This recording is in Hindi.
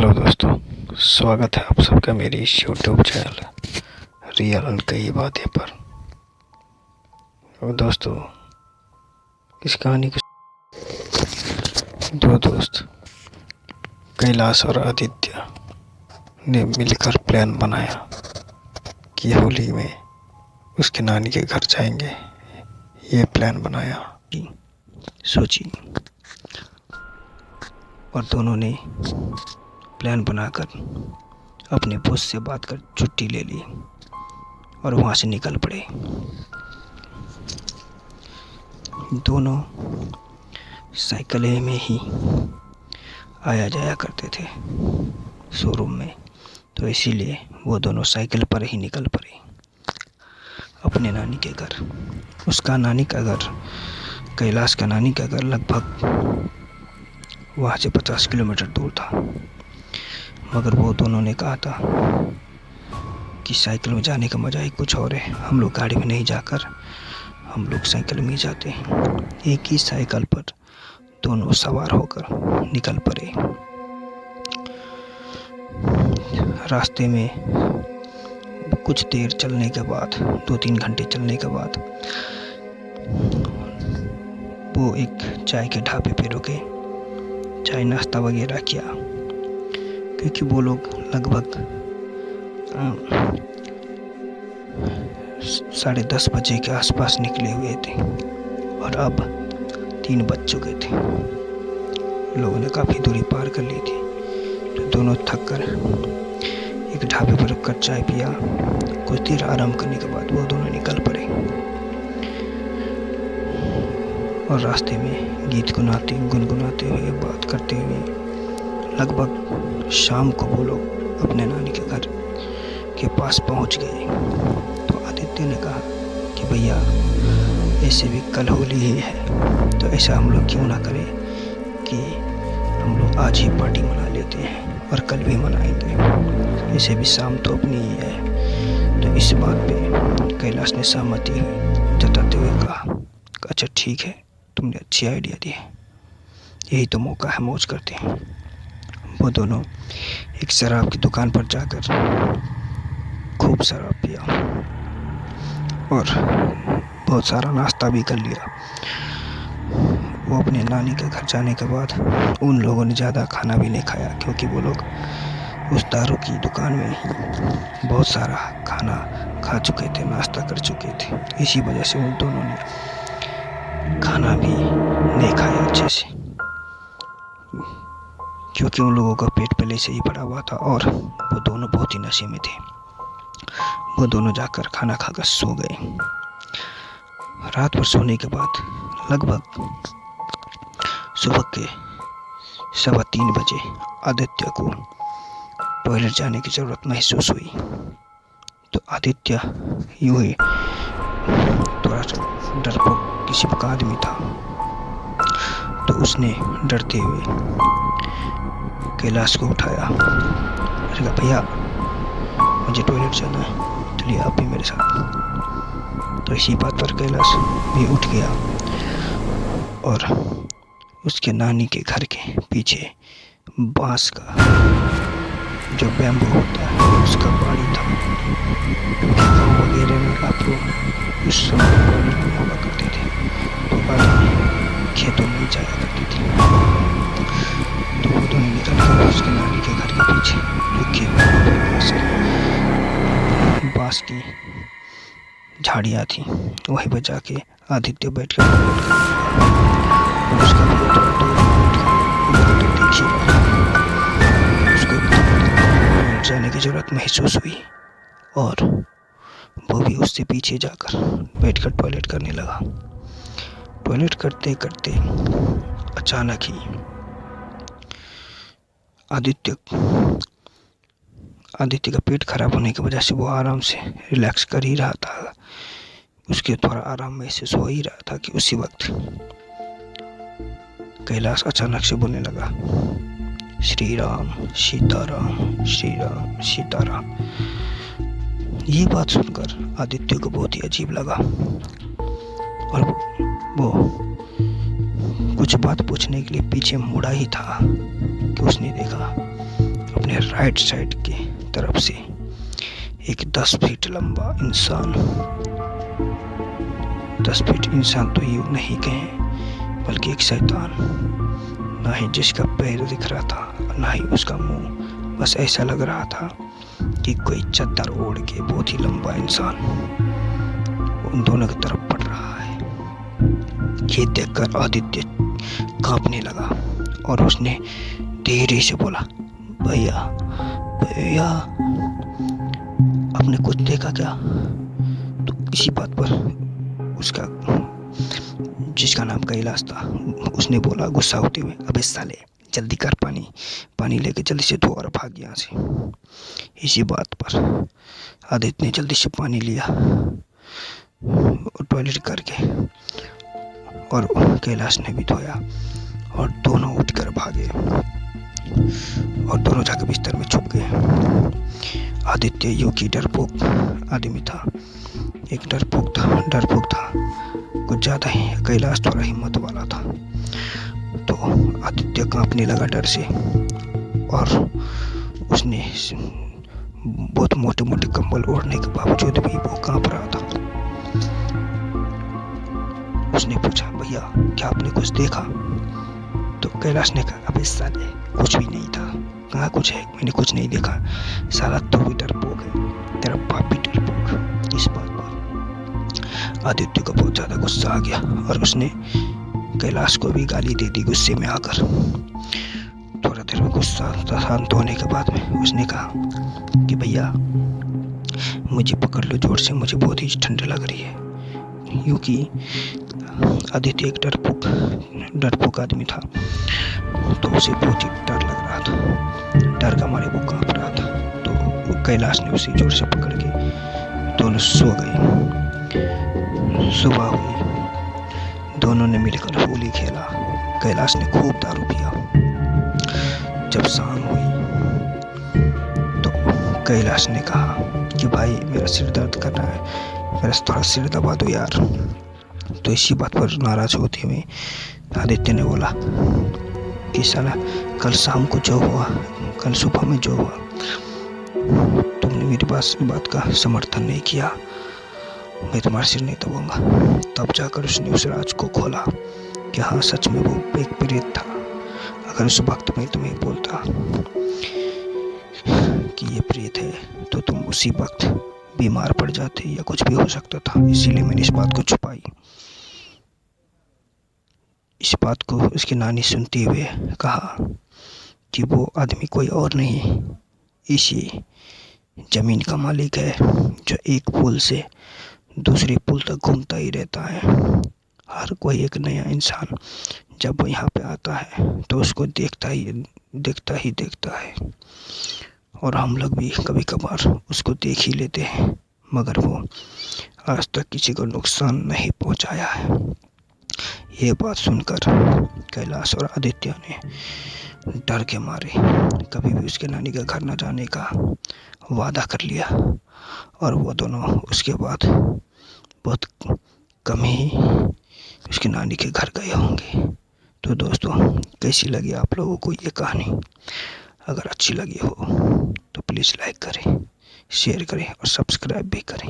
हेलो दोस्तों, स्वागत है आप सबका मेरी इस यूट्यूब चैनल रियल कई बातें पर। और दोस्तों, इस कहानी के दो दोस्त कैलाश और आदित्य ने मिलकर प्लान बनाया कि होली में उसके नानी के घर जाएंगे। ये प्लान बनाया, सोची, और दोनों ने प्लान बनाकर अपने बॉस से बात कर छुट्टी ले ली और वहाँ से निकल पड़े। दोनों साइकिल में ही आया जाया करते थे शोरूम में, तो इसीलिए वो दोनों साइकिल पर ही निकल पड़े अपने नानी के घर। उसका नानी का घर, कैलाश का नानी का घर लगभग वहाँ से 50 किलोमीटर दूर था, मगर वो दोनों ने कहा था कि साइकिल में जाने का मज़ा ही कुछ और है, हम लोग गाड़ी में नहीं जाकर हम लोग साइकिल में ही जाते हैं। एक ही साइकिल पर दोनों सवार होकर निकल पड़े। रास्ते में कुछ देर चलने के बाद, 2-3 घंटे चलने के बाद, वो एक चाय के ढाबे पे रुके, चाय नाश्ता वगैरह किया, क्योंकि वो लोग लगभग 10:30 बजे के आसपास निकले हुए थे और अब 3 बज चुके थे। लोगों ने काफ़ी दूरी पार कर ली थी, तो दोनों थक कर एक ढाबे पर रुककर चाय पिया। कुछ देर आराम करने के बाद वो दोनों निकल पड़े और रास्ते में गीत गुनगुनाते हुए, बात करते हुए लगभग शाम को वो लोग अपने नानी के घर के पास पहुंच गए। तो आदित्य ने कहा कि भैया, ऐसे भी कल होली ही है, तो ऐसा हम लोग क्यों ना करें कि हम लोग आज ही पार्टी मना लेते हैं और कल भी मनाएंगे, ऐसे भी शाम तो अपनी ही है। तो इस बात पे कैलाश ने सहमति जताते हुए कहा, अच्छा ठीक है, तुमने अच्छी आइडिया दी है, यही तो मौका है, मौज करते हैं। वो दोनों एक शराब की दुकान पर जाकर खूब शराब पिया और बहुत सारा नाश्ता भी कर लिया। वो अपने नानी के घर जाने के बाद उन लोगों ने ज़्यादा खाना भी नहीं खाया, क्योंकि वो लोग उस दारू की दुकान में ही बहुत सारा खाना खा चुके थे, नाश्ता कर चुके थे। इसी वजह से उन दोनों ने खाना भी नहीं खाया अच्छे से, क्योंकि उन लोगों का पेट पहले से ही भरा हुआ था और वो दोनों बहुत ही नशे में थे। वो दोनों जाकर खाना खाकर सो गए। रात भर सोने के बाद लगभग सुबह के 3:15 बजे आदित्य को टॉयलेट जाने की ज़रूरत महसूस हुई। तो आदित्य यूं ही थोड़ा सा डरपोक किस्म का आदमी था, तो उसने डरते हुए कैलाश को उठाया। उसने कहा, भैया मुझे टॉयलेट जाना है, चलिए आप भी मेरे साथ। तो इसी बात पर कैलाश भी उठ गया और उसके नानी के घर के पीछे बांस का जो बैम्बू होता है उसका बाड़ी था, क्योंकि गाँव वगैरह में आप लोग उस समय बाड़ी नहीं हुआ करते थे, तो बाड़ी खेतों में जाया करती थी। तो वो दोनों निकल कर उसके नानी के घर के पीछे जो खेत बांस की झाड़ियाँ थी, वहीं पर जाके आदित्य बैठ कर और उसका भी थोड़ा दूर तो देख ही रहा। उसको जाने की ज़रूरत महसूस हुई और वो भी उससे पीछे जाकर बैठकर टॉयलेट करने लगा। टॉयलेट करते करते अचानक ही आदित्य का पेट खराब होने की वजह से वो आराम से रिलैक्स कर ही रहा था, उसके थोड़ा आराम महसूस हो ही रहा था कि उसी वक्त कैलाश अचानक से बोलने लगा, श्री राम सीताराम, श्री राम सीताराम। ये बात सुनकर आदित्य को बहुत ही अजीब लगा और वो कुछ बात पूछने के लिए पीछे मुड़ा ही था कि उसने देखा अपने राइट साइड की तरफ से एक 10 फीट लंबा इंसान, 10 फीट इंसान तो यूं नहीं कहें बल्कि एक शैतान, ना ही जिसका पैर दिख रहा था ना ही उसका मुंह, बस ऐसा लग रहा था कि कोई चद्दर ओढ़ के बहुत ही लंबा इंसान उन दोनों की तरफ बढ़ रहा है। ये देखकर आदित्य कांपने लगा और उसने धीरे से बोला, भैया भैया, आपने कुछ देखा क्या? तो इसी बात पर उसका, जिसका नाम कैलाश था, उसने बोला गुस्सा होते हुए, अबे साले जल्दी कर, पानी लेके जल्दी से धो और भाग यहाँ से। इसी बात पर आदित्य ने जल्दी से पानी लिया और टॉयलेट करके, और कैलाश ने भी धोया और दोनों उठकर भागे और दोनों जाकर बिस्तर में छुप गए। आदित्य यूं की डरपोक आदमी था, एक डरपोक था कुछ ज्यादा ही। कैलाश थोड़ा हिम्मत वाला था। तो आदित्य कांपने लगा डर से और उसने बहुत मोटे मोटे कंबल ओढ़ने के बावजूद भी वो कांप रहा था। उसने पूछा, भैया क्या आपने कुछ देखा? तो कैलाश ने कहा, अबे साले कुछ भी नहीं था। कहाँ कुछ है, मैंने कुछ नहीं देखा। साला तू भी डरपोक है, तेरा बाप भी डरपोक। इस बात पर आदित्य को बहुत ज्यादा गुस्सा आ गया और उसने कैलाश को भी गाली दे दी गुस्से में आकर। थोड़ा देर में गुस्सा शांत होने के बाद में उसने कहा कि भैया मुझे पकड़ लो जोर से, मुझे बहुत ही ठंड लग रही है। यूं कि आदित्य एक डरपोक आदमी था, तो उसे बहुत ही डर लग रहा था। डर का मारे वो कांप रहा था। तो कैलाश ने उसे जोर से पकड़ के दोनों सो गए। सुबह हुई, दोनों ने मिलकर होली खेला। कैलाश ने खूब दारू पिया। जब शाम हुई तो कैलाश ने कहा कि भाई मेरा सिर दर्द कर रहा है, मेरा थोड़ा सिर दबा दो यार। तो इसी बात पर नाराज होते हुए आदित्य ने बोला कि साला कल शाम को जो हुआ, कल सुबह में जो हुआ, तुमने मेरी बात का समर्थन नहीं किया, मैं तुम्हारा सिर नहीं दबाऊंगा। तब जाकर उसने उस राज को खोला कि हाँ सच में वो एक प्रेत था। अगर उस वक्त में तुम्हें बोलता कि ये प्रेत है तो तुम उसी वक्त बीमार पड़ जाते या कुछ भी हो सकता था। इसीलिए मैंने इस बात को छुपाई। इस बात को उसकी नानी सुनते हुए कहा कि वो आदमी कोई और नहीं, इसी जमीन का मालिक है जो एक पुल से दूसरे पुल तक घूमता ही रहता है। हर कोई एक नया इंसान जब वो यहाँ पे आता है तो उसको देखता है। और हम लोग भी कभी कभार उसको देख ही लेते हैं, मगर वो आज तक किसी को नुकसान नहीं पहुँचाया है। ये बात सुनकर कैलाश और आदित्य ने डर के मारे कभी भी उसके नानी के घर न जाने का वादा कर लिया। और वो दोनों उसके बाद बहुत कम ही उसकी नानी के घर गए होंगे। तो दोस्तों, कैसी लगी आप लोगों को ये कहानी? अगर अच्छी लगी हो तो प्लीज़ लाइक करें, शेयर करें और सब्सक्राइब भी करें।